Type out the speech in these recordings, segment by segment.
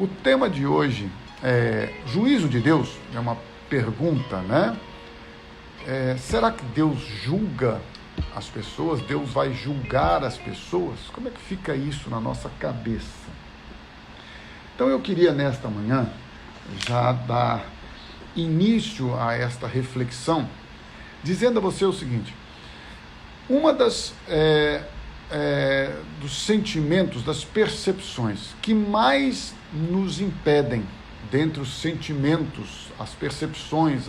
O tema de hoje é juízo de Deus, é uma pergunta, né? Será que Deus julga as pessoas? Deus vai julgar as pessoas? Como é que fica isso na nossa cabeça? Então eu queria nesta manhã já dar início a esta reflexão, dizendo a você o seguinte: uma dos sentimentos, das percepções que mais nos impedem, dentre os sentimentos, as percepções,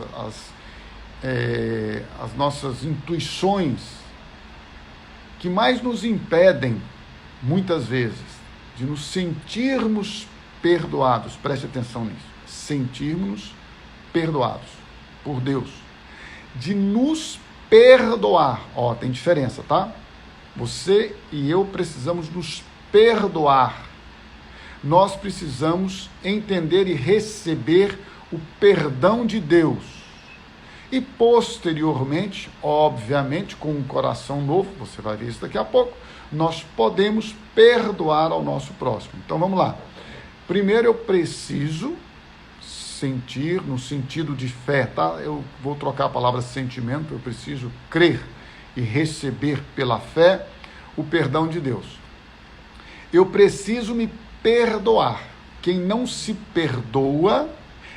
as nossas intuições, que mais nos impedem, muitas vezes, de nos sentirmos perdoados, preste atenção nisso, sentirmos perdoados por Deus, de nos perdoar, tem diferença, tá? Você e eu precisamos nos perdoar. Nós precisamos entender e receber o perdão de Deus. E posteriormente, obviamente, com um coração novo, você vai ver isso daqui a pouco, nós podemos perdoar ao nosso próximo. Então vamos lá. Primeiro eu preciso sentir, no sentido de fé, tá? Eu vou trocar a palavra sentimento, eu preciso crer e receber pela fé o perdão de Deus. Eu preciso me perdoar. Quem não se perdoa,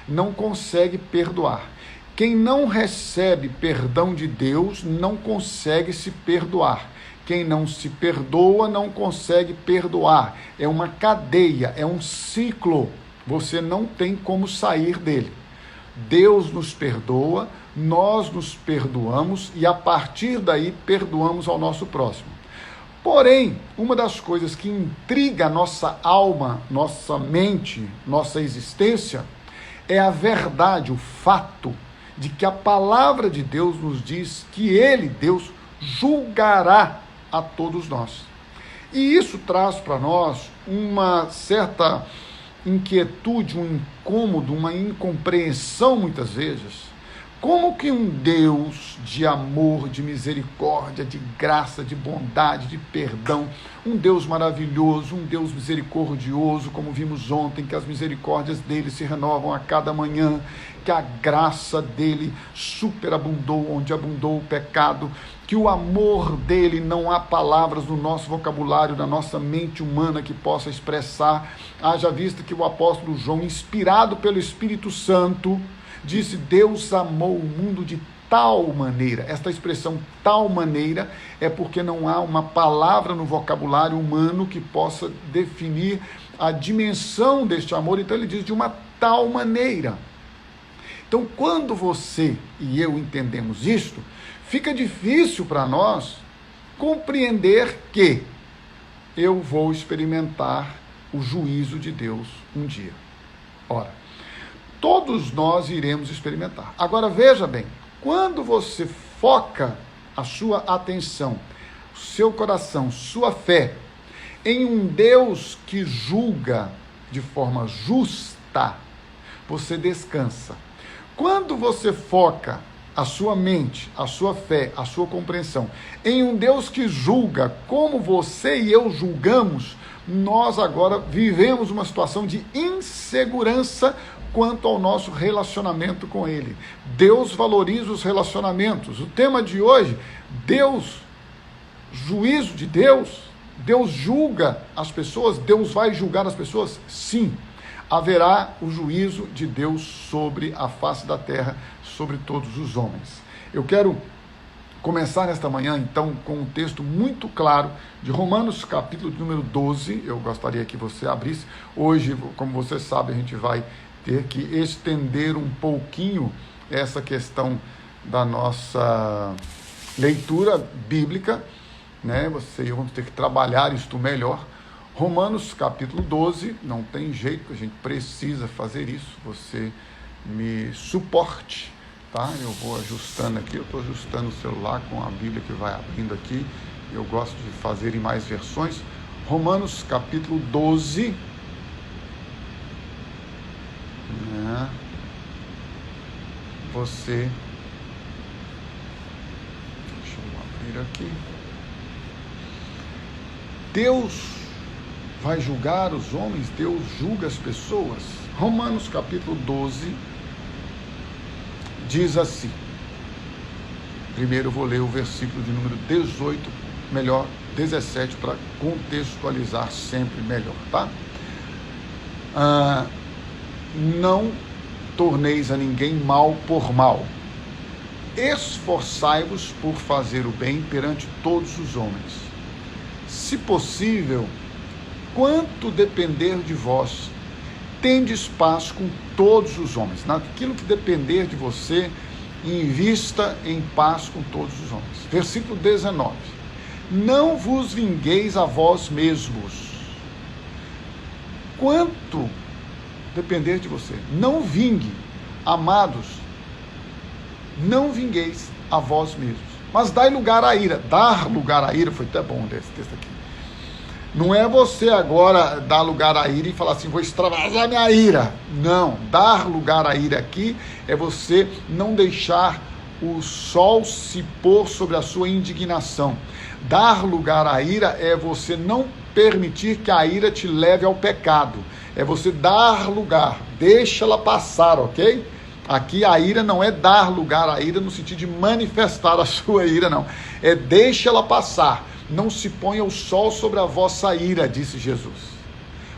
não consegue perdoar. Quem não recebe perdão de Deus, não consegue se perdoar. Quem não se perdoa, não consegue perdoar. É uma cadeia, é um ciclo. Você não tem como sair dele. Deus nos perdoa, nós nos perdoamos e a partir daí perdoamos ao nosso próximo. Porém, uma das coisas que intriga a nossa alma, nossa mente, nossa existência, é a verdade, o fato de que a palavra de Deus nos diz que Ele, Deus, julgará a todos nós. E isso traz para nós uma certa inquietude, um incômodo, uma incompreensão muitas vezes. Como que um Deus de amor, de misericórdia, de graça, de bondade, de perdão, um Deus maravilhoso, um Deus misericordioso, como vimos ontem, que as misericórdias dele se renovam a cada manhã, que a graça dele superabundou onde abundou o pecado, que o amor dele, não há palavras no nosso vocabulário, na nossa mente humana que possa expressar, haja vista que o apóstolo João, inspirado pelo Espírito Santo, disse: Deus amou o mundo de tal maneira. Esta expressão tal maneira é porque não há uma palavra no vocabulário humano que possa definir a dimensão deste amor. Então ele diz de uma tal maneira. Então quando você e eu entendemos isto, fica difícil para nós compreender que eu vou experimentar o juízo de Deus um dia. Ora, todos nós iremos experimentar. Agora veja bem, quando você foca a sua atenção, o seu coração, sua fé em um Deus que julga de forma justa, você descansa. Quando você foca a sua mente, a sua fé, a sua compreensão em um Deus que julga como você e eu julgamos, nós agora vivemos uma situação de insegurança quanto ao nosso relacionamento com Ele. Deus valoriza os relacionamentos. O tema de hoje, Deus, juízo de Deus, Deus julga as pessoas, Deus vai julgar as pessoas? Sim, haverá o juízo de Deus sobre a face da terra, sobre todos os homens. Eu quero começar nesta manhã, então, com um texto muito claro de Romanos, capítulo número 12. Eu gostaria que você abrisse. Hoje, como você sabe, a gente vai ter que estender um pouquinho essa questão da nossa leitura bíblica, né? Você e eu vamos ter que trabalhar isto melhor. Romanos, capítulo 12, não tem jeito, a gente precisa fazer isso. Você me suporte, tá? Eu vou ajustando aqui, eu estou ajustando o celular com a Bíblia que vai abrindo aqui. Eu gosto de fazer em mais versões. Romanos, capítulo 12. Você, deixa eu abrir aqui. Deus vai julgar os homens, Deus julga as pessoas. Romanos capítulo 12 diz assim. Primeiro eu vou ler o versículo de número 18, melhor 17, para contextualizar sempre melhor, tá? Não torneis a ninguém mal por mal. Esforçai-vos por fazer o bem perante todos os homens. Se possível, quanto depender de vós, tendes paz com todos os homens. Naquilo que depender de você, invista em paz com todos os homens. Versículo 19. Não vos vingueis a vós mesmos. Quanto depender de você, não vingue, amados, não vingueis a vós mesmos, mas dai lugar à ira. Dar lugar à ira, foi até bom desse texto aqui. Não é você agora dar lugar à ira e falar assim, vou extravasar minha ira. Não, dar lugar à ira aqui é você não deixar o sol se pôr sobre a sua indignação. Dar lugar à ira é você não permitir que a ira te leve ao pecado. É você dar lugar, deixa ela passar, ok? Aqui a ira não é dar lugar à ira no sentido de manifestar a sua ira, não. É deixa ela passar. Não se ponha o sol sobre a vossa ira, disse Jesus.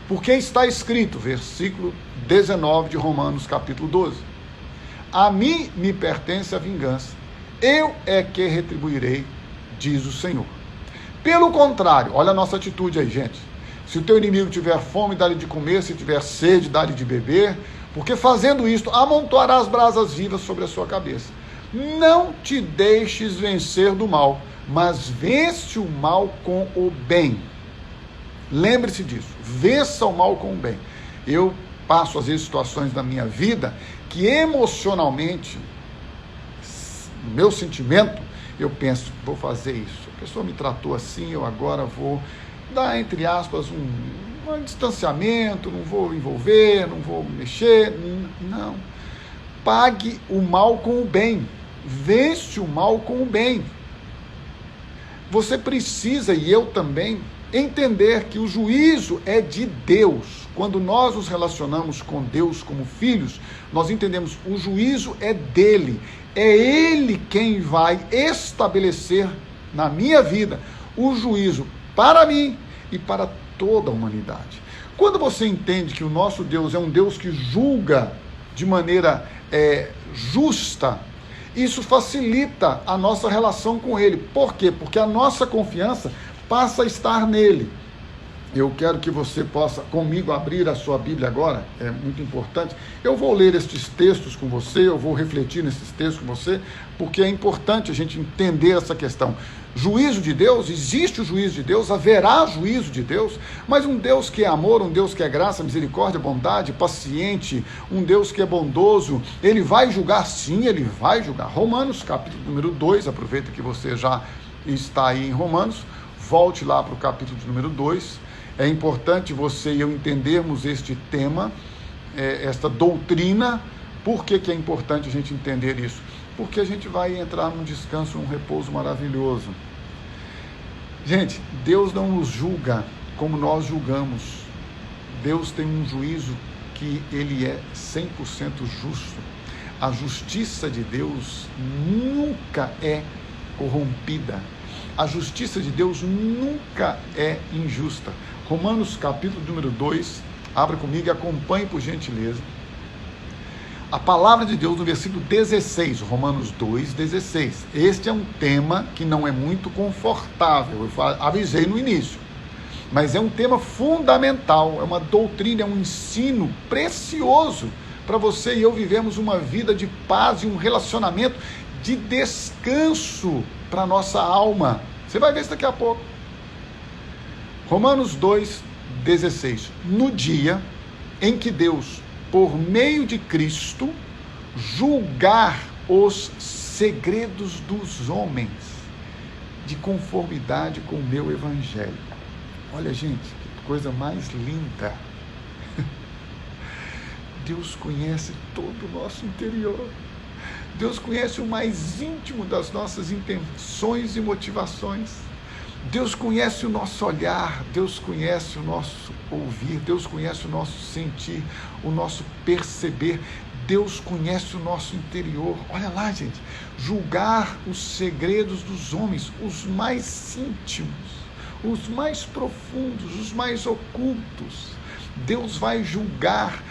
Porque está escrito, versículo 19 de Romanos, capítulo 12. A mim me pertence a vingança, eu é que retribuirei, diz o Senhor. Pelo contrário, olha a nossa atitude aí, gente. Se o teu inimigo tiver fome, dá-lhe de comer, se tiver sede, dá-lhe de beber, porque fazendo isto, amontoarás brasas vivas sobre a sua cabeça. Não te deixes vencer do mal, mas vence o mal com o bem. Lembre-se disso, vença o mal com o bem. Eu passo às vezes situações da minha vida que emocionalmente, no meu sentimento, eu penso, vou fazer isso. A pessoa me tratou assim, eu agora vou dar, entre aspas, um distanciamento, não vou envolver, não vou mexer. Não. Pague o mal com o bem. Vence o mal com o bem. Você precisa, e eu também, entender que o juízo é de Deus. Quando nós nos relacionamos com Deus como filhos, nós entendemos o juízo é dele. É ele quem vai estabelecer na minha vida o juízo para mim e para toda a humanidade. Quando você entende que o nosso Deus é um Deus que julga de maneira justa, isso facilita a nossa relação com ele. Por quê? Porque a nossa confiança passa a estar nele. Eu quero que você possa comigo abrir a sua Bíblia agora, é muito importante. Eu vou ler estes textos com você, eu vou refletir nesses textos com você, porque é importante a gente entender essa questão. Juízo de Deus, existe o juízo de Deus, haverá juízo de Deus, mas um Deus que é amor, um Deus que é graça, misericórdia, bondade, paciente, um Deus que é bondoso, ele vai julgar, sim, ele vai julgar. Romanos, capítulo número 2, aproveita que você já está aí em Romanos, volte lá para o capítulo de número 2, é importante você e eu entendermos este tema, esta doutrina. Por que é importante a gente entender isso? Porque a gente vai entrar num descanso, num repouso maravilhoso. Gente, Deus não nos julga como nós julgamos. Deus tem um juízo que ele é 100% justo. A justiça de Deus nunca é corrompida. A justiça de Deus nunca é injusta. Romanos capítulo número 2, abra comigo e acompanhe por gentileza. A palavra de Deus no versículo 16, Romanos 2, 16. Este é um tema que não é muito confortável, eu avisei no início, mas é um tema fundamental, é uma doutrina, é um ensino precioso para você e eu vivermos uma vida de paz e um relacionamento de descanso para a nossa alma. Você vai ver isso daqui a pouco. Romanos 2, 16. No dia em que Deus, por meio de Cristo, julgar os segredos dos homens, de conformidade com o meu evangelho. Olha, gente, que coisa mais linda. Deus conhece todo o nosso interior. Deus conhece o mais íntimo das nossas intenções e motivações. Deus conhece o nosso olhar, Deus conhece o nosso ouvir, Deus conhece o nosso sentir, o nosso perceber, Deus conhece o nosso interior. Olha lá, gente, julgar os segredos dos homens, os mais íntimos, os mais profundos, os mais ocultos. Deus vai julgar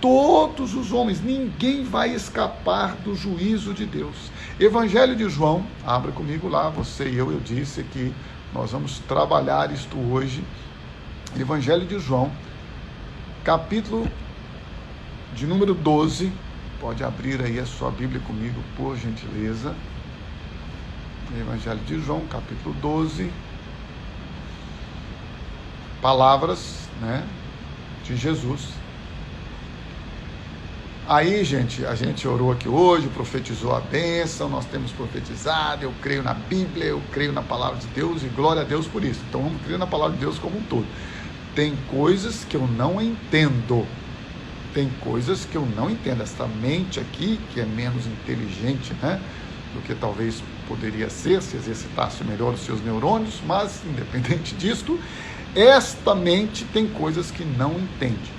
todos os homens, ninguém vai escapar do juízo de Deus. Evangelho de João, abra comigo lá, você e eu disse que nós vamos trabalhar isto hoje. Evangelho de João, capítulo de número 12, pode abrir aí a sua Bíblia comigo, por gentileza. Evangelho de João, capítulo 12, palavras, de Jesus. Aí, gente, a gente orou aqui hoje, profetizou a bênção, nós temos profetizado, eu creio na Bíblia, eu creio na palavra de Deus e glória a Deus por isso. Então vamos crer na palavra de Deus como um todo. Tem coisas que eu não entendo, esta mente aqui, que é menos inteligente, do que talvez poderia ser, se exercitasse melhor os seus neurônios, mas independente disto, esta mente tem coisas que não entende.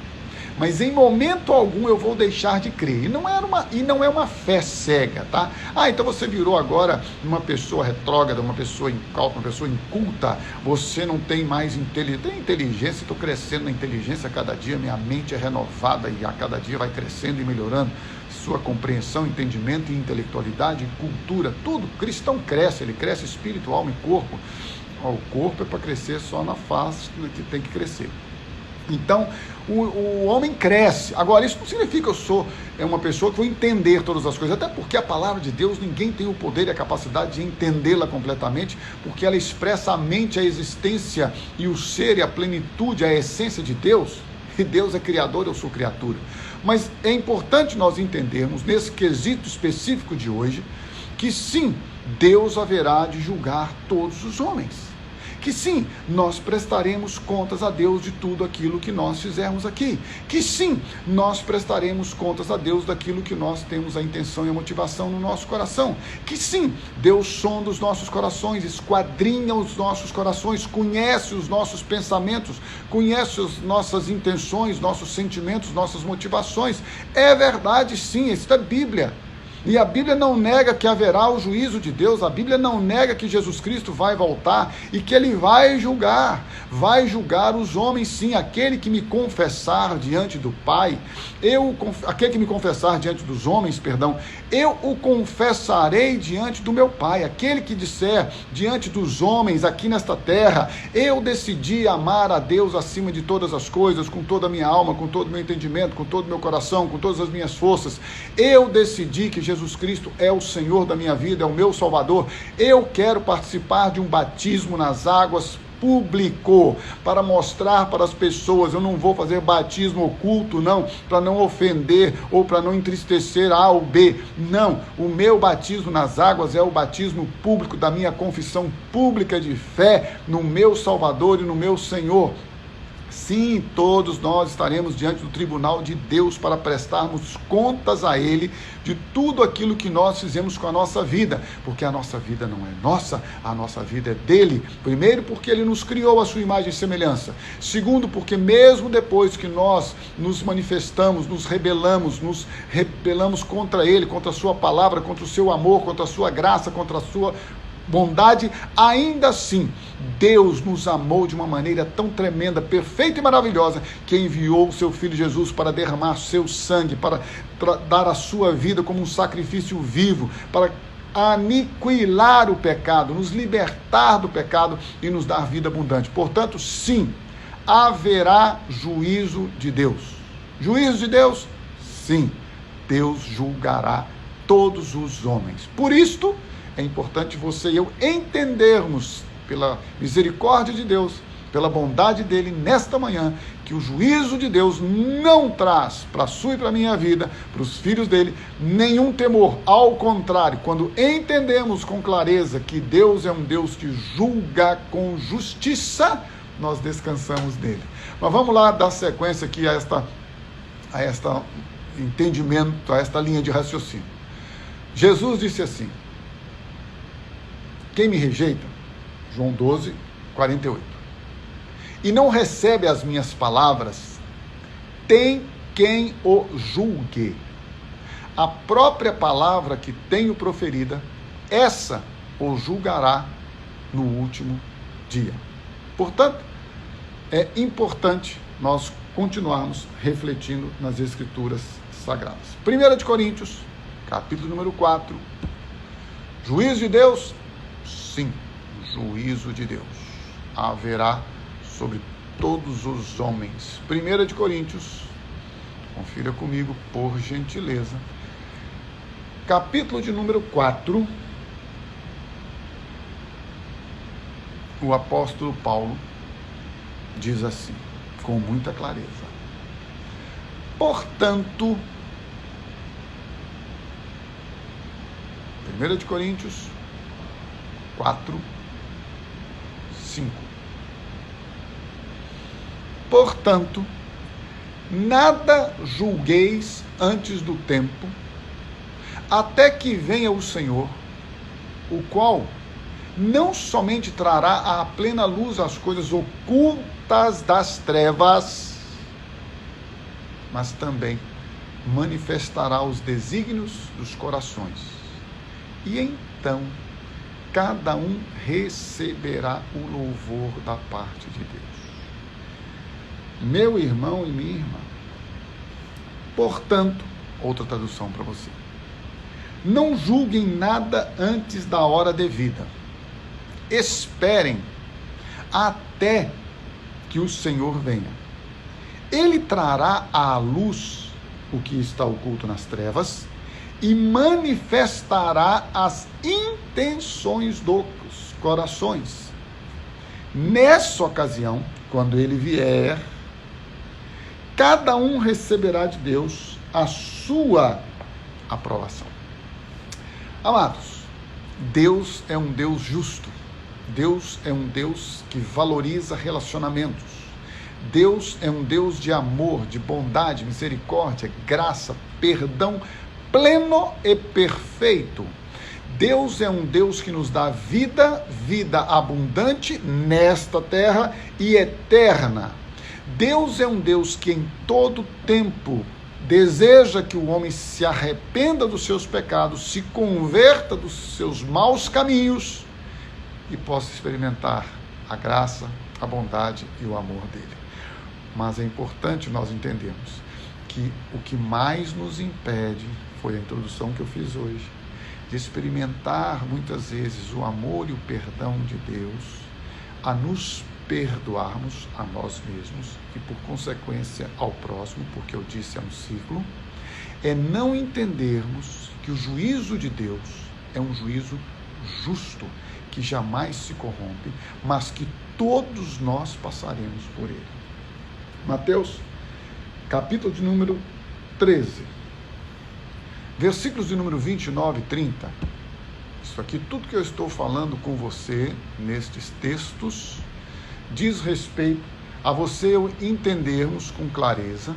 Mas em momento algum eu vou deixar de crer. E não é uma fé cega, tá? Então você virou agora uma pessoa retrógrada, uma pessoa incauta, uma pessoa inculta. Você não tem mais inteligência. Estou crescendo na inteligência a cada dia. Minha mente é renovada e a cada dia vai crescendo e melhorando. Sua compreensão, entendimento e intelectualidade, cultura, tudo. O cristão cresce, ele cresce espírito, alma e corpo. O corpo é para crescer só na face que tem que crescer. Então, o homem cresce. Agora, isso não significa que eu sou uma pessoa que vou entender todas as coisas, até porque a palavra de Deus, ninguém tem o poder e a capacidade de entendê-la completamente, porque ela expressa a mente, a existência e o ser e a plenitude, a essência de Deus, e Deus é criador, eu sou criatura. Mas é importante nós entendermos, nesse quesito específico de hoje, que sim, Deus haverá de julgar todos os homens. Que sim, nós prestaremos contas a Deus de tudo aquilo que nós fizermos aqui. Que sim, nós prestaremos contas a Deus daquilo que nós temos a intenção e a motivação no nosso coração. Que sim, Deus sonda os nossos corações, esquadrinha os nossos corações, conhece os nossos pensamentos, conhece as nossas intenções, nossos sentimentos, nossas motivações. É verdade, sim, isso é Bíblia. E a Bíblia não nega que haverá o juízo de Deus, a Bíblia não nega que Jesus Cristo vai voltar e que Ele vai julgar os homens sim, aquele que me confessar diante do Pai, aquele que me confessar diante dos homens, eu o confessarei diante do meu Pai, aquele que disser diante dos homens aqui nesta terra, eu decidi amar a Deus acima de todas as coisas, com toda a minha alma, com todo o meu entendimento, com todo o meu coração, com todas as minhas forças, eu decidi que Jesus Cristo é o Senhor da minha vida, é o meu Salvador, eu quero participar de um batismo nas águas público, para mostrar para as pessoas, eu não vou fazer batismo oculto, não, para não ofender ou para não entristecer A ou B, não, o meu batismo nas águas é o batismo público da minha confissão pública de fé no meu Salvador e no meu Senhor. Sim, todos nós estaremos diante do tribunal de Deus para prestarmos contas a Ele de tudo aquilo que nós fizemos com a nossa vida, porque a nossa vida não é nossa, a nossa vida é dele. Primeiro, porque Ele nos criou a sua imagem e semelhança. Segundo, porque mesmo depois que nós nos manifestamos, nos rebelamos contra Ele, contra a sua palavra, contra o seu amor, contra a sua graça, contra a sua bondade, ainda assim, Deus nos amou de uma maneira tão tremenda, perfeita e maravilhosa, que enviou o seu Filho Jesus para derramar seu sangue, para dar a sua vida como um sacrifício vivo, para aniquilar o pecado, nos libertar do pecado e nos dar vida abundante. Portanto, sim, haverá juízo de Deus. Juízo de Deus? Sim, Deus julgará todos os homens. Por isto, é importante você e eu entendermos, pela misericórdia de Deus, pela bondade dele, nesta manhã, que o juízo de Deus não traz para a sua e para a minha vida, para os filhos dele, nenhum temor. Ao contrário, quando entendemos com clareza que Deus é um Deus que julga com justiça, nós descansamos nele. Mas vamos lá dar sequência aqui a esta entendimento, a esta linha de raciocínio. Jesus disse assim: quem me rejeita, João 12, 48. E não recebe as minhas palavras, tem quem o julgue. A própria palavra que tenho proferida, essa o julgará no último dia. Portanto, é importante nós continuarmos refletindo nas Escrituras Sagradas. 1 de Coríntios, capítulo número 4. Juízo de Deus? Sim, juízo de Deus haverá sobre todos os homens. 1 de Coríntios, confira comigo, por gentileza. Capítulo de número 4, o apóstolo Paulo diz assim, com muita clareza: portanto, 1 de Coríntios 4, 5. Portanto, nada julgueis antes do tempo, até que venha o Senhor, o qual não somente trará à plena luz as coisas ocultas das trevas, mas também manifestará os desígnios dos corações. E então, cada um receberá o louvor da parte de Deus. Meu irmão e minha irmã, portanto, outra tradução para você, não julguem nada antes da hora devida. Esperem até que o Senhor venha. Ele trará à luz o que está oculto nas trevas e manifestará as intenções dos corações. Nessa ocasião, quando ele vier, cada um receberá de Deus a sua aprovação. Amados, Deus é um Deus justo. Deus é um Deus que valoriza relacionamentos. Deus é um Deus de amor, de bondade, misericórdia, graça, perdão pleno e perfeito. Deus é um Deus que nos dá vida, vida abundante nesta terra e eterna. Deus é um Deus que em todo tempo deseja que o homem se arrependa dos seus pecados, se converta dos seus maus caminhos e possa experimentar a graça, a bondade e o amor dele. Mas é importante nós entendermos que o que mais nos impede, foi a introdução que eu fiz hoje, de experimentar muitas vezes o amor e o perdão de Deus, a nos perdoarmos a nós mesmos e, por consequência, ao próximo, porque eu disse é um ciclo, é não entendermos que o juízo de Deus é um juízo justo, que jamais se corrompe, mas que todos nós passaremos por ele. Mateus, capítulo de número 13, versículos de número 29 e 30. Isso aqui, tudo que eu estou falando com você nestes textos, diz respeito a você entendermos com clareza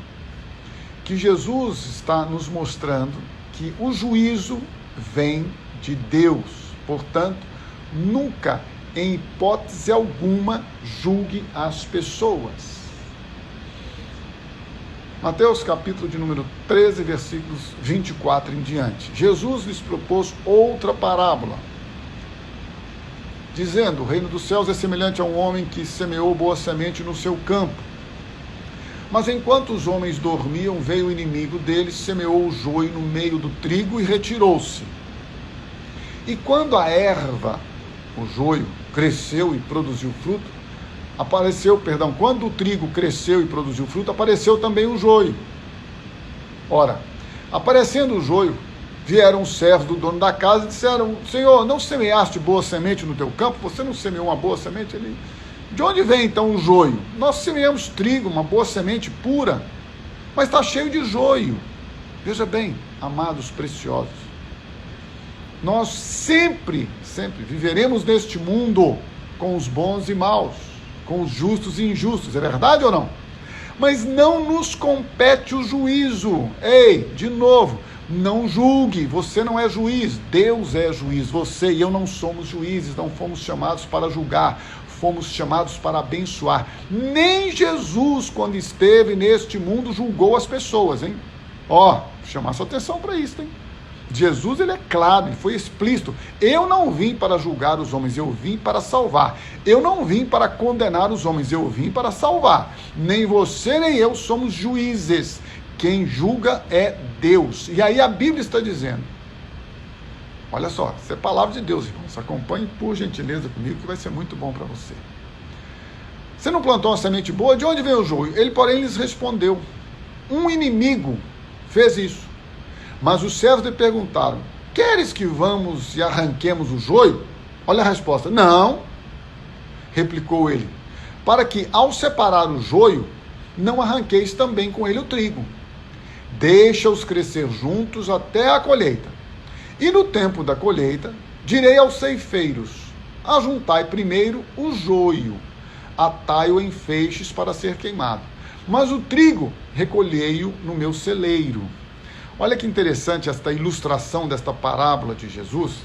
que Jesus está nos mostrando que o juízo vem de Deus. Portanto, nunca, em hipótese alguma, julgue as pessoas. Mateus capítulo de número 13, versículos 24 em diante. Jesus lhes propôs outra parábola, dizendo: o reino dos céus é semelhante a um homem que semeou boa semente no seu campo. Mas enquanto os homens dormiam, veio o inimigo deles, semeou o joio no meio do trigo e retirou-se. E quando a erva, o joio, cresceu e produziu fruto, quando o trigo cresceu e produziu fruto, apareceu também o joio. Ora, aparecendo o joio, vieram os servos do dono da casa e disseram: Senhor, não semeaste boa semente no teu campo? Você não semeou uma boa semente ali? De onde vem então o joio? Nós semeamos trigo, uma boa semente pura, mas está cheio de joio. Veja bem, amados preciosos, nós sempre viveremos neste mundo com os bons e maus, com os justos e injustos, é verdade ou não? Mas não nos compete o juízo. Ei, de novo, não julgue, você não é juiz, Deus é juiz, você e eu não somos juízes, não fomos chamados para julgar, fomos chamados para abençoar. Nem Jesus, quando esteve neste mundo, julgou as pessoas, hein? Ó, chamar sua atenção para isso, hein? Jesus, ele é claro, ele foi explícito. Eu não vim para julgar os homens, eu vim para salvar. Eu não vim para condenar os homens, eu vim para salvar. Nem você nem eu somos juízes. Quem julga é Deus. E aí a Bíblia está dizendo, olha só, isso é palavra de Deus, irmãos. Acompanhe por gentileza comigo, que vai ser muito bom para você. Você não plantou uma semente boa? De onde vem o joio? Ele, porém, lhes respondeu, um inimigo fez isso. Mas os servos lhe perguntaram, queres que vamos e arranquemos o joio? Olha a resposta, não, replicou ele, para que ao separar o joio, não arranqueis também com ele o trigo. Deixa-os crescer juntos até a colheita. E no tempo da colheita, direi aos ceifeiros, ajuntai primeiro o joio, atai-o em feixes para ser queimado, mas o trigo recolhei-o no meu celeiro. Olha que interessante esta ilustração desta parábola de Jesus.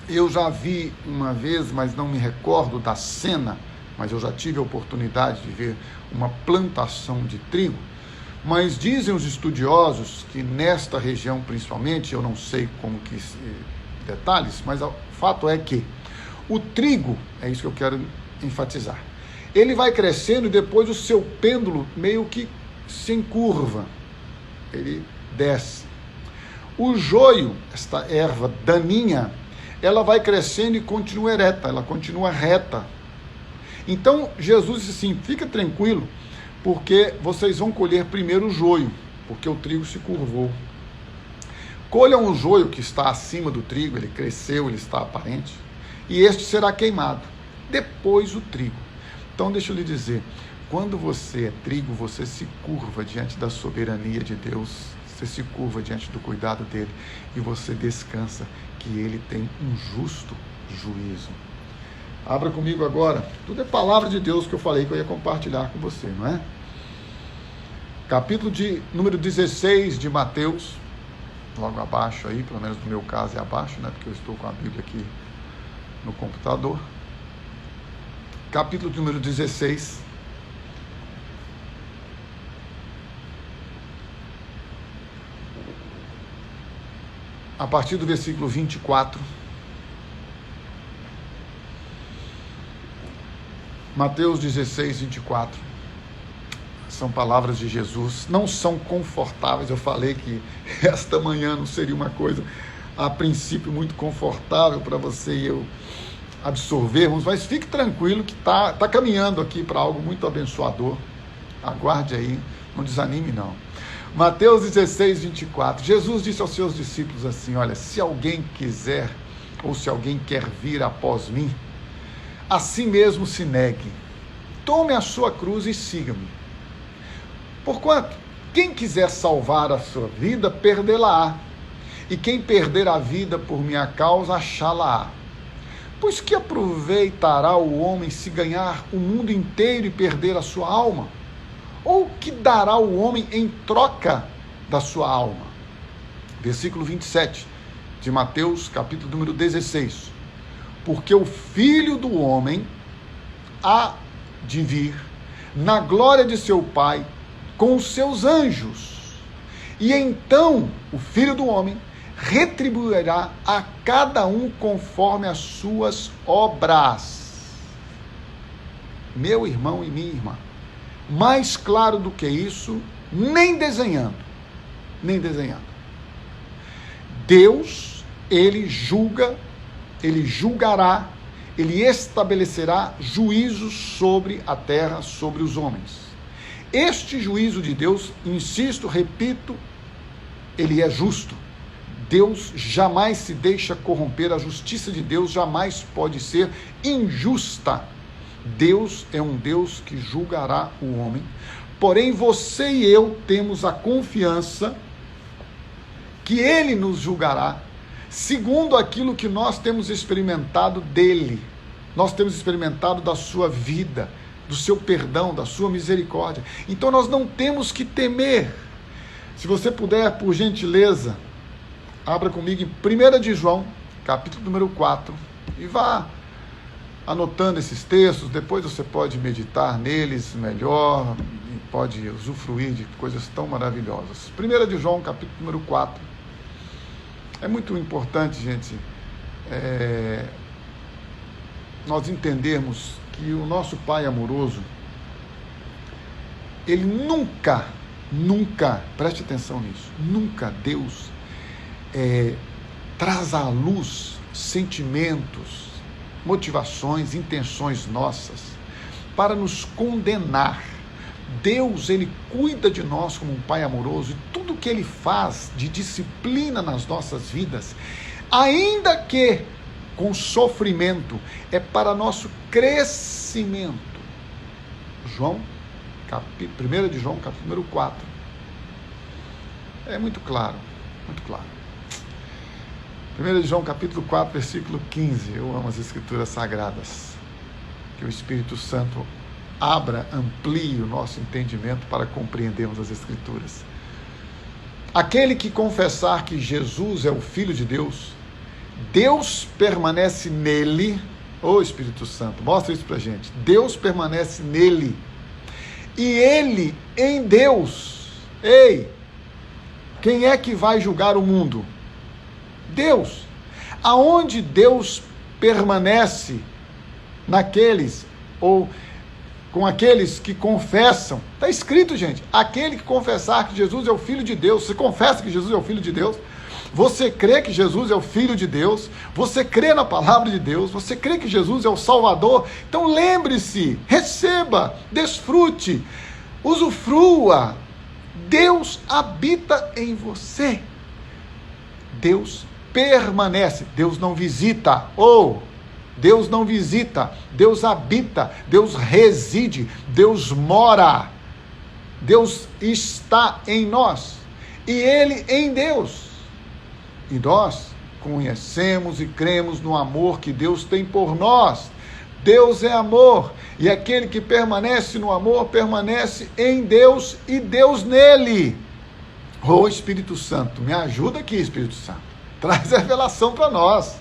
Eu já vi uma vez, mas não me recordo da cena, mas eu já tive a oportunidade de ver uma plantação de trigo. Mas dizem os estudiosos que nesta região principalmente, eu não sei como que detalhes, mas o fato é que o trigo, é isso que eu quero enfatizar, ele vai crescendo e depois o seu pêndulo meio que se encurva, ele desce. O joio, esta erva daninha, ela vai crescendo e continua ereta, ela continua reta. Então Jesus disse assim, fica tranquilo, porque vocês vão colher primeiro o joio, porque o trigo se curvou. Colham o joio que está acima do trigo, ele cresceu, ele está aparente, e este será queimado. Depois o trigo. Então deixa eu lhe dizer, quando você é trigo, você se curva diante da soberania de Deus, você se curva diante do cuidado dele, e você descansa que ele tem um justo juízo. Abra comigo agora, tudo é palavra de Deus que eu falei que eu ia compartilhar com você, não é? Capítulo número 16 de Mateus, logo abaixo aí, pelo menos no meu caso é abaixo, né? Porque eu estou com a Bíblia aqui no computador. Capítulo número 16. A partir do versículo 24. Mateus 16, 24. São palavras de Jesus. Não são confortáveis. Eu falei que esta manhã não seria uma coisa, a princípio, muito confortável para você e eu absorvermos, mas fique tranquilo que tá caminhando aqui para algo muito abençoador. Aguarde aí, não desanime não. Mateus 16, 24. Jesus disse aos seus discípulos assim, olha, se alguém quiser, ou se alguém quer vir após mim, a si mesmo se negue, tome a sua cruz e siga-me. Porquanto, quem quiser salvar a sua vida, perdê-la-á, e quem perder a vida por minha causa, achá-la-á. Pois que aproveitará o homem se ganhar o mundo inteiro e perder a sua alma? Ou que dará o homem em troca da sua alma? Versículo 27 de Mateus, capítulo número 16. Porque o Filho do Homem há de vir na glória de seu Pai com os seus anjos. E então o Filho do Homem retribuirá a cada um conforme as suas obras. Meu irmão e minha irmã, mais claro do que isso, nem desenhando. Nem desenhando. Deus, ele julga, ele julgará, ele estabelecerá juízo sobre a terra, sobre os homens. Este juízo de Deus, insisto, repito, ele é justo. Deus jamais se deixa corromper, a justiça de Deus jamais pode ser injusta. Deus é um Deus que julgará o homem, porém você e eu temos a confiança que ele nos julgará, segundo aquilo que nós temos experimentado dele, nós temos experimentado da sua vida, do seu perdão, da sua misericórdia. Então nós não temos que temer. Se você puder, por gentileza, abra comigo em 1 de João, capítulo número 4, e vá anotando esses textos, depois você pode meditar neles melhor e pode usufruir de coisas tão maravilhosas. 1 de João, capítulo número 4. É muito importante, gente, nós entendermos que o nosso Pai amoroso, Ele nunca, preste atenção nisso, nunca Deus traz à luz sentimentos, motivações, intenções nossas para nos condenar. Deus, Ele cuida de nós como um Pai amoroso, e tudo que Ele faz de disciplina nas nossas vidas, ainda que com sofrimento, é para nosso crescimento. 1 de João, capítulo número 4. É muito claro, muito claro. 1 de João, capítulo 4, versículo 15. Eu amo as Escrituras Sagradas. Que o Espírito Santo amplie o nosso entendimento para compreendermos as Escrituras. Aquele que confessar que Jesus é o Filho de Deus, Deus permanece nele. Ô Espírito Santo, mostra isso pra gente. Deus permanece nele e ele em Deus. Ei, quem é que vai julgar o mundo? Deus. Aonde Deus permanece naqueles, ou com aqueles que confessam. Está escrito, gente, aquele que confessar que Jesus é o Filho de Deus. Você confessa que Jesus é o Filho de Deus? Você crê que Jesus é o Filho de Deus? Você crê na palavra de Deus? Você crê que Jesus é o Salvador? Então lembre-se, receba, desfrute, usufrua. Deus habita em você. Deus permanece. Deus não visita. Deus não visita. Deus habita. Deus reside. Deus mora. Deus está em nós. E Ele em Deus. E nós conhecemos e cremos no amor que Deus tem por nós. Deus é amor, e aquele que permanece no amor, permanece em Deus e Deus nele. Ô Espírito Santo, me ajuda aqui, Espírito Santo. Traz a revelação para nós.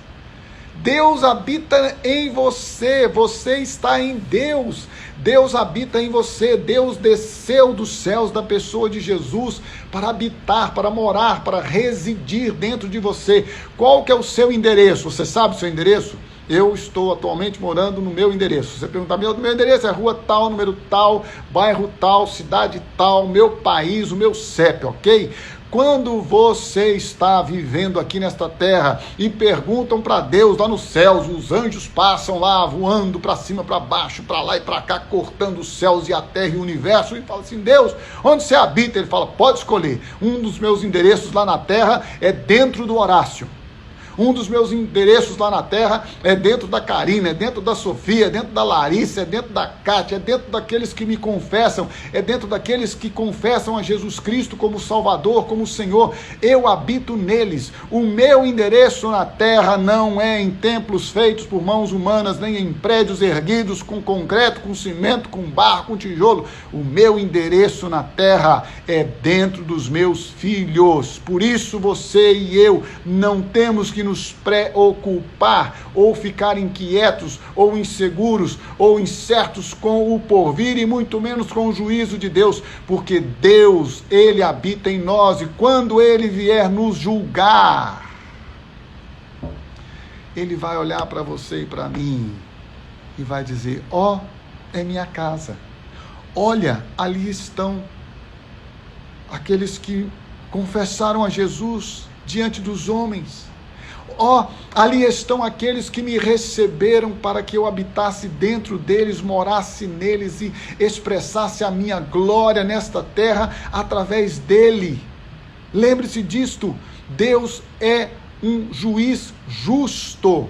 Deus habita em você, você está em Deus. Deus habita em você. Deus desceu dos céus da pessoa de Jesus para habitar, para morar, para residir dentro de você. Qual que é o seu endereço? Você sabe o seu endereço? Eu estou atualmente morando no meu endereço. Você perguntar, meu endereço é rua tal, número tal, bairro tal, cidade tal, meu país, o meu CEP, ok? Quando você está vivendo aqui nesta terra e perguntam para Deus lá nos céus, os anjos passam lá voando para cima, para baixo, para lá e para cá, cortando os céus e a terra e o universo, e fala assim, Deus, onde você habita? Ele fala, pode escolher. Um dos meus endereços lá na terra é dentro do Horácio. Um dos meus endereços lá na terra é dentro da Karina, é dentro da Sofia, é dentro da Larissa, é dentro da Cátia, é dentro daqueles que me confessam, é dentro daqueles que confessam a Jesus Cristo como Salvador, como Senhor. Eu habito neles. O meu endereço na terra não é em templos feitos por mãos humanas, nem em prédios erguidos com concreto, com cimento, com barro, com tijolo. O meu endereço na terra é dentro dos meus filhos. Por isso você e eu não temos que nos preocupar ou ficar inquietos ou inseguros ou incertos com o porvir e muito menos com o juízo de Deus, porque Deus, Ele habita em nós, e quando Ele vier nos julgar, Ele vai olhar para você e para mim e vai dizer, ó, é minha casa, olha, ali estão aqueles que confessaram a Jesus diante dos homens. Ali estão aqueles que me receberam para que eu habitasse dentro deles, morasse neles e expressasse a minha glória nesta terra através dele. Lembre-se disto, Deus é um juiz justo.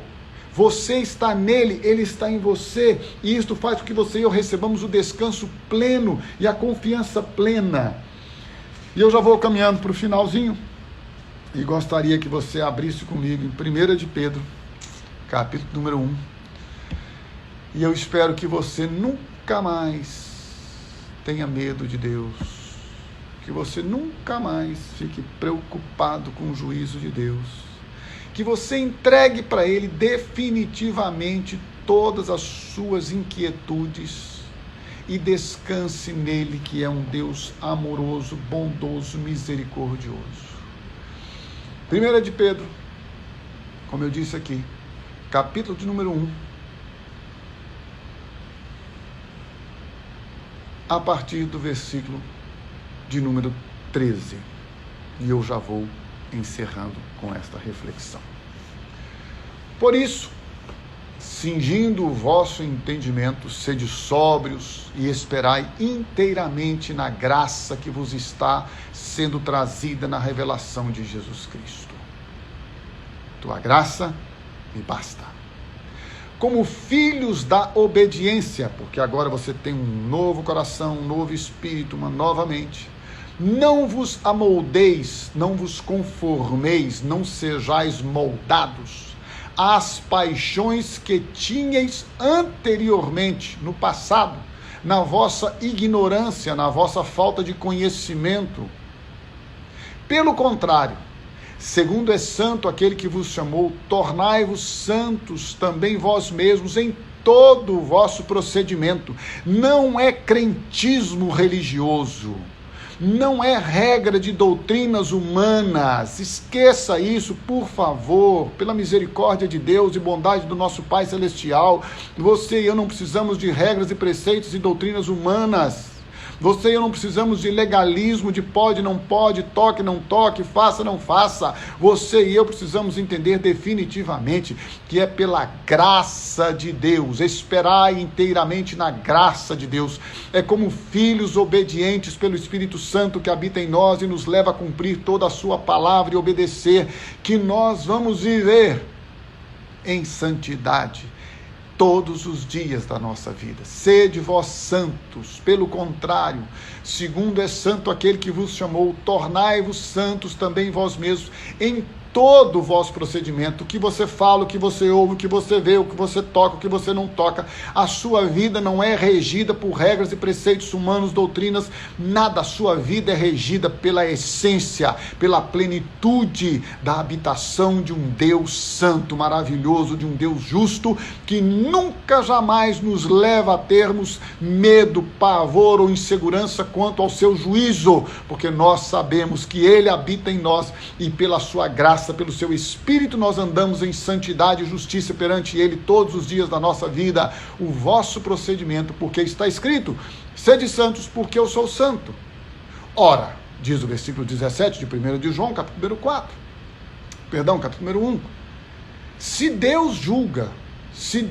Você está nele, ele está em você, e isto faz com que você e eu recebamos o descanso pleno e a confiança plena. E eu já vou caminhando para o finalzinho. E gostaria que você abrisse comigo em 1 de Pedro, capítulo número 1. E eu espero que você nunca mais tenha medo de Deus. Que você nunca mais fique preocupado com o juízo de Deus. Que você entregue para Ele definitivamente todas as suas inquietudes e descanse nele, que é um Deus amoroso, bondoso, misericordioso. 1 de Pedro, como eu disse aqui, capítulo de número 1, a partir do versículo de número 13. E eu já vou encerrando com esta reflexão. Por isso, cingindo o vosso entendimento, sede sóbrios e esperai inteiramente na graça que vos está sendo trazida na revelação de Jesus Cristo. Tua graça me basta. Como filhos da obediência, porque agora você tem um novo coração, um novo espírito, uma nova mente, não vos amoldeis, não vos conformeis, não sejais moldados às paixões que tinhais anteriormente, no passado, na vossa ignorância, na vossa falta de conhecimento. Pelo contrário, segundo é santo aquele que vos chamou, tornai-vos santos também vós mesmos em todo o vosso procedimento. Não é crentismo religioso, não é regra de doutrinas humanas. Esqueça isso, por favor, pela misericórdia de Deus e bondade do nosso Pai Celestial. Você e eu não precisamos de regras e preceitos e doutrinas humanas. Você e eu não precisamos de legalismo, de pode, não pode, toque, não toque, faça, não faça. Você e eu precisamos entender definitivamente que é pela graça de Deus. Esperai inteiramente na graça de Deus. É como filhos obedientes pelo Espírito Santo que habita em nós e nos leva a cumprir toda a sua palavra e obedecer, que nós vamos viver em santidade todos os dias da nossa vida. Sede vós santos, pelo contrário, segundo é santo aquele que vos chamou, tornai-vos santos também vós mesmos em todo o vosso procedimento, o que você fala, o que você ouve, o que você vê, o que você toca, o que você não toca. A sua vida não é regida por regras e preceitos humanos, doutrinas, nada. A sua vida é regida pela essência, pela plenitude da habitação de um Deus santo, maravilhoso, de um Deus justo, que nunca jamais nos leva a termos medo, pavor ou insegurança quanto ao seu juízo, porque nós sabemos que Ele habita em nós e pela sua graça, pelo seu Espírito, nós andamos em santidade e justiça perante Ele todos os dias da nossa vida. O vosso procedimento, porque está escrito, sede santos porque eu sou santo. Ora, diz o versículo 17 de 1 de João, capítulo 4, capítulo 1, se Deus julga, se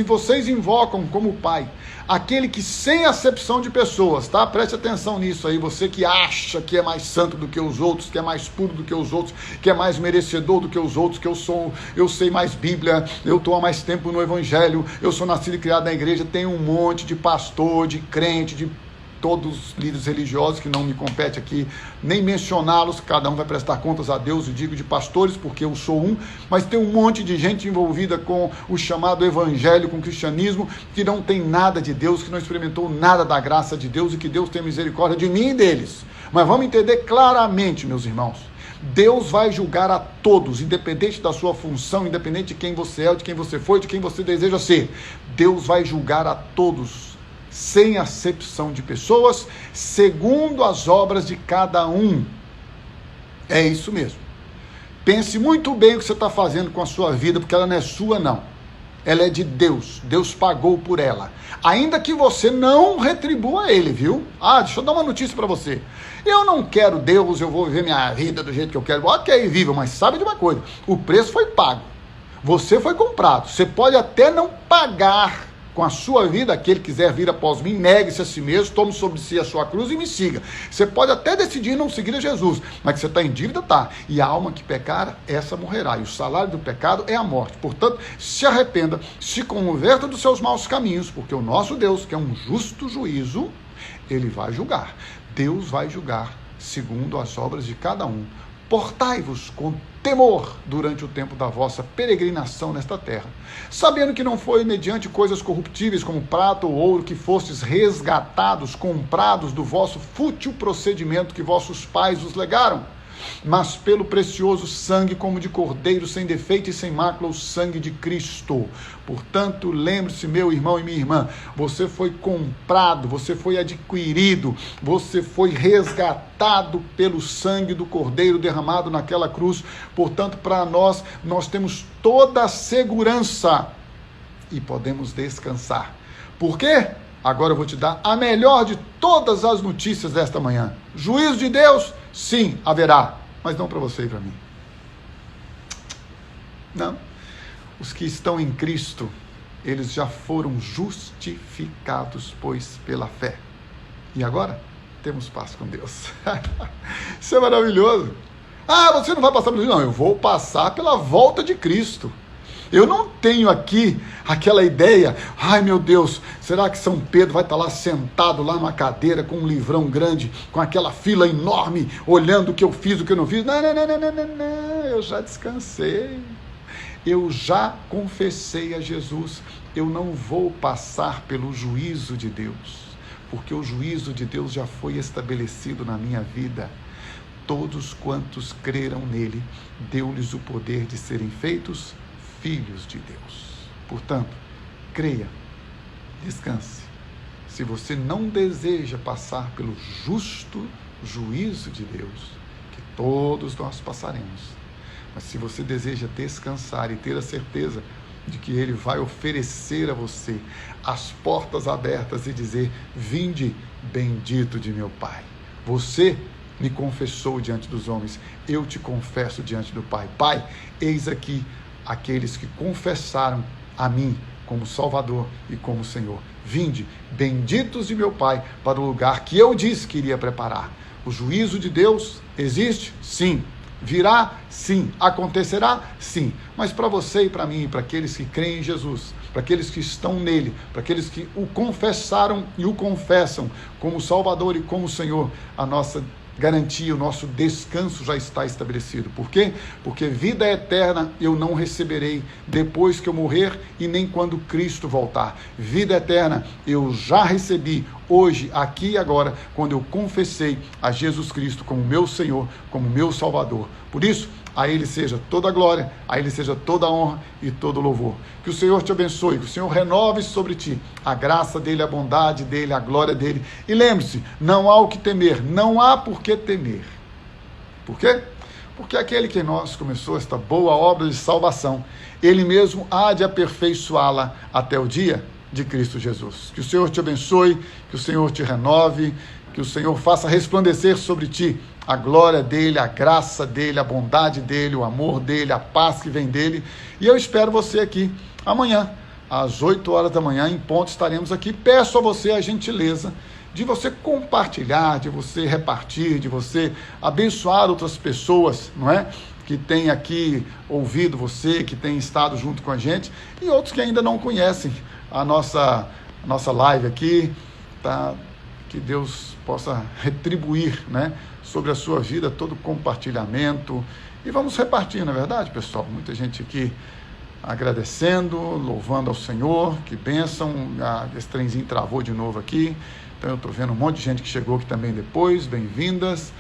vocês invocam como Pai, aquele que sem acepção de pessoas, tá? Preste atenção nisso aí, você que acha que é mais santo do que os outros, que é mais puro do que os outros, que é mais merecedor do que os outros, que eu sei mais Bíblia, eu estou há mais tempo no Evangelho, eu sou nascido e criado na igreja, tem um monte de pastor, de crente, de todos os líderes religiosos, que não me compete aqui nem mencioná-los, cada um vai prestar contas a Deus, eu digo de pastores, porque eu sou um, mas tem um monte de gente envolvida com o chamado evangelho, com o cristianismo, que não tem nada de Deus, que não experimentou nada da graça de Deus, e que Deus tem misericórdia de mim e deles. Mas vamos entender claramente, meus irmãos, Deus vai julgar a todos, independente da sua função, independente de quem você é, de quem você foi, de quem você deseja ser. Deus vai julgar a todos, sem acepção de pessoas, segundo as obras de cada um. É isso mesmo. Pense muito bem o que você está fazendo com a sua vida, porque ela não é sua, não. Ela é de Deus. Deus pagou por ela. Ainda que você não retribua ele, viu? Deixa eu dar uma notícia para você. Eu não quero Deus, eu vou viver minha vida do jeito que eu quero. Ok, viva, mas sabe de uma coisa? O preço foi pago. Você foi comprado. Você pode até não pagar com a sua vida, aquele que quiser vir após mim, negue-se a si mesmo, tome sobre si a sua cruz e me siga. Você pode até decidir não seguir a Jesus, mas que você está em dívida, tá. E a alma que pecar, essa morrerá. E o salário do pecado é a morte. Portanto, se arrependa, se converta dos seus maus caminhos, porque o nosso Deus, que é um justo juízo, Ele vai julgar. Deus vai julgar segundo as obras de cada um. Portai-vos com temor durante o tempo da vossa peregrinação nesta terra, sabendo que não foi mediante coisas corruptíveis como prata ou ouro que fostes resgatados, comprados do vosso fútil procedimento que vossos pais vos legaram, mas pelo precioso sangue como de cordeiro, sem defeito e sem mácula, o sangue de Cristo. Portanto, lembre-se, meu irmão e minha irmã, você foi comprado, você foi adquirido, você foi resgatado pelo sangue do cordeiro derramado naquela cruz. Portanto, para nós temos toda a segurança e podemos descansar. Por quê? Agora eu vou te dar a melhor de todas as notícias desta manhã. Juízo de Deus? Sim, haverá, mas não para você e para mim. Não. Os que estão em Cristo, eles já foram justificados, pois, pela fé. E agora, temos paz com Deus. Isso é maravilhoso. Ah, você não vai passar pelo... Não, eu vou passar pela volta de Cristo. Eu não tenho aqui aquela ideia, ai meu Deus, será que São Pedro vai estar lá sentado lá numa cadeira com um livrão grande, com aquela fila enorme, olhando o que eu fiz, o que eu não fiz? Não, eu já descansei, eu já confessei a Jesus, eu não vou passar pelo juízo de Deus, porque o juízo de Deus já foi estabelecido na minha vida. Todos quantos creram nele, deu-lhes o poder de serem feitos filhos de Deus. Portanto, creia, descanse. Se você não deseja passar pelo justo juízo de Deus, que todos nós passaremos, mas se você deseja descansar e ter a certeza de que Ele vai oferecer a você as portas abertas e dizer: vinde, bendito de meu Pai. Você me confessou diante dos homens, eu te confesso diante do Pai. Pai, eis aqui aqueles que confessaram a mim como Salvador e como Senhor. Vinde, benditos de meu Pai, para o lugar que eu disse que iria preparar. O juízo de Deus existe? Sim. Virá? Sim. Acontecerá? Sim. Mas para você e para mim, para aqueles que creem em Jesus, para aqueles que estão nele, para aqueles que o confessaram e o confessam como Salvador e como Senhor, a nossa garantia, o nosso descanso já está estabelecido. Por quê? Porque vida eterna eu não receberei depois que eu morrer e nem quando Cristo voltar. Vida eterna eu já recebi hoje, aqui e agora, quando eu confessei a Jesus Cristo como meu Senhor, como meu Salvador. Por isso, a Ele seja toda a glória, a Ele seja toda a honra e todo o louvor. Que o Senhor te abençoe, que o Senhor renove sobre ti a graça dEle, a bondade dEle, a glória dEle. E lembre-se, não há o que temer, não há por que temer. Por quê? Porque aquele que em nós começou esta boa obra de salvação, Ele mesmo há de aperfeiçoá-la até o dia de Cristo Jesus. Que o Senhor te abençoe, que o Senhor te renove, que o Senhor faça resplandecer sobre ti a glória dEle, a graça dEle, a bondade dEle, o amor dEle, a paz que vem dEle. E eu espero você aqui amanhã, às 8 horas da manhã, em ponto, estaremos aqui. Peço a você a gentileza de você compartilhar, de você repartir, de você abençoar outras pessoas, não é? Que têm aqui ouvido você, que têm estado junto com a gente, e outros que ainda não conhecem a nossa live aqui, tá? Que Deus possa retribuir, né, sobre a sua vida todo compartilhamento. E vamos repartir, não é verdade, pessoal? Muita gente aqui agradecendo, louvando ao Senhor, que bênção. Esse trenzinho travou de novo aqui, então eu estou vendo um monte de gente que chegou aqui também depois. Bem-vindas,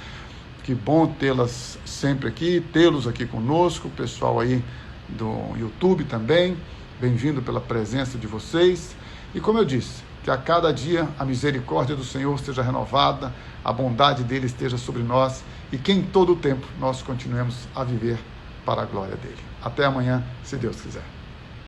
que bom tê-las sempre aqui, tê-los aqui conosco, o pessoal aí do YouTube também, bem-vindo pela presença de vocês. E como eu disse, que a cada dia a misericórdia do Senhor seja renovada, a bondade dele esteja sobre nós e que em todo o tempo nós continuemos a viver para a glória dele. Até amanhã, se Deus quiser.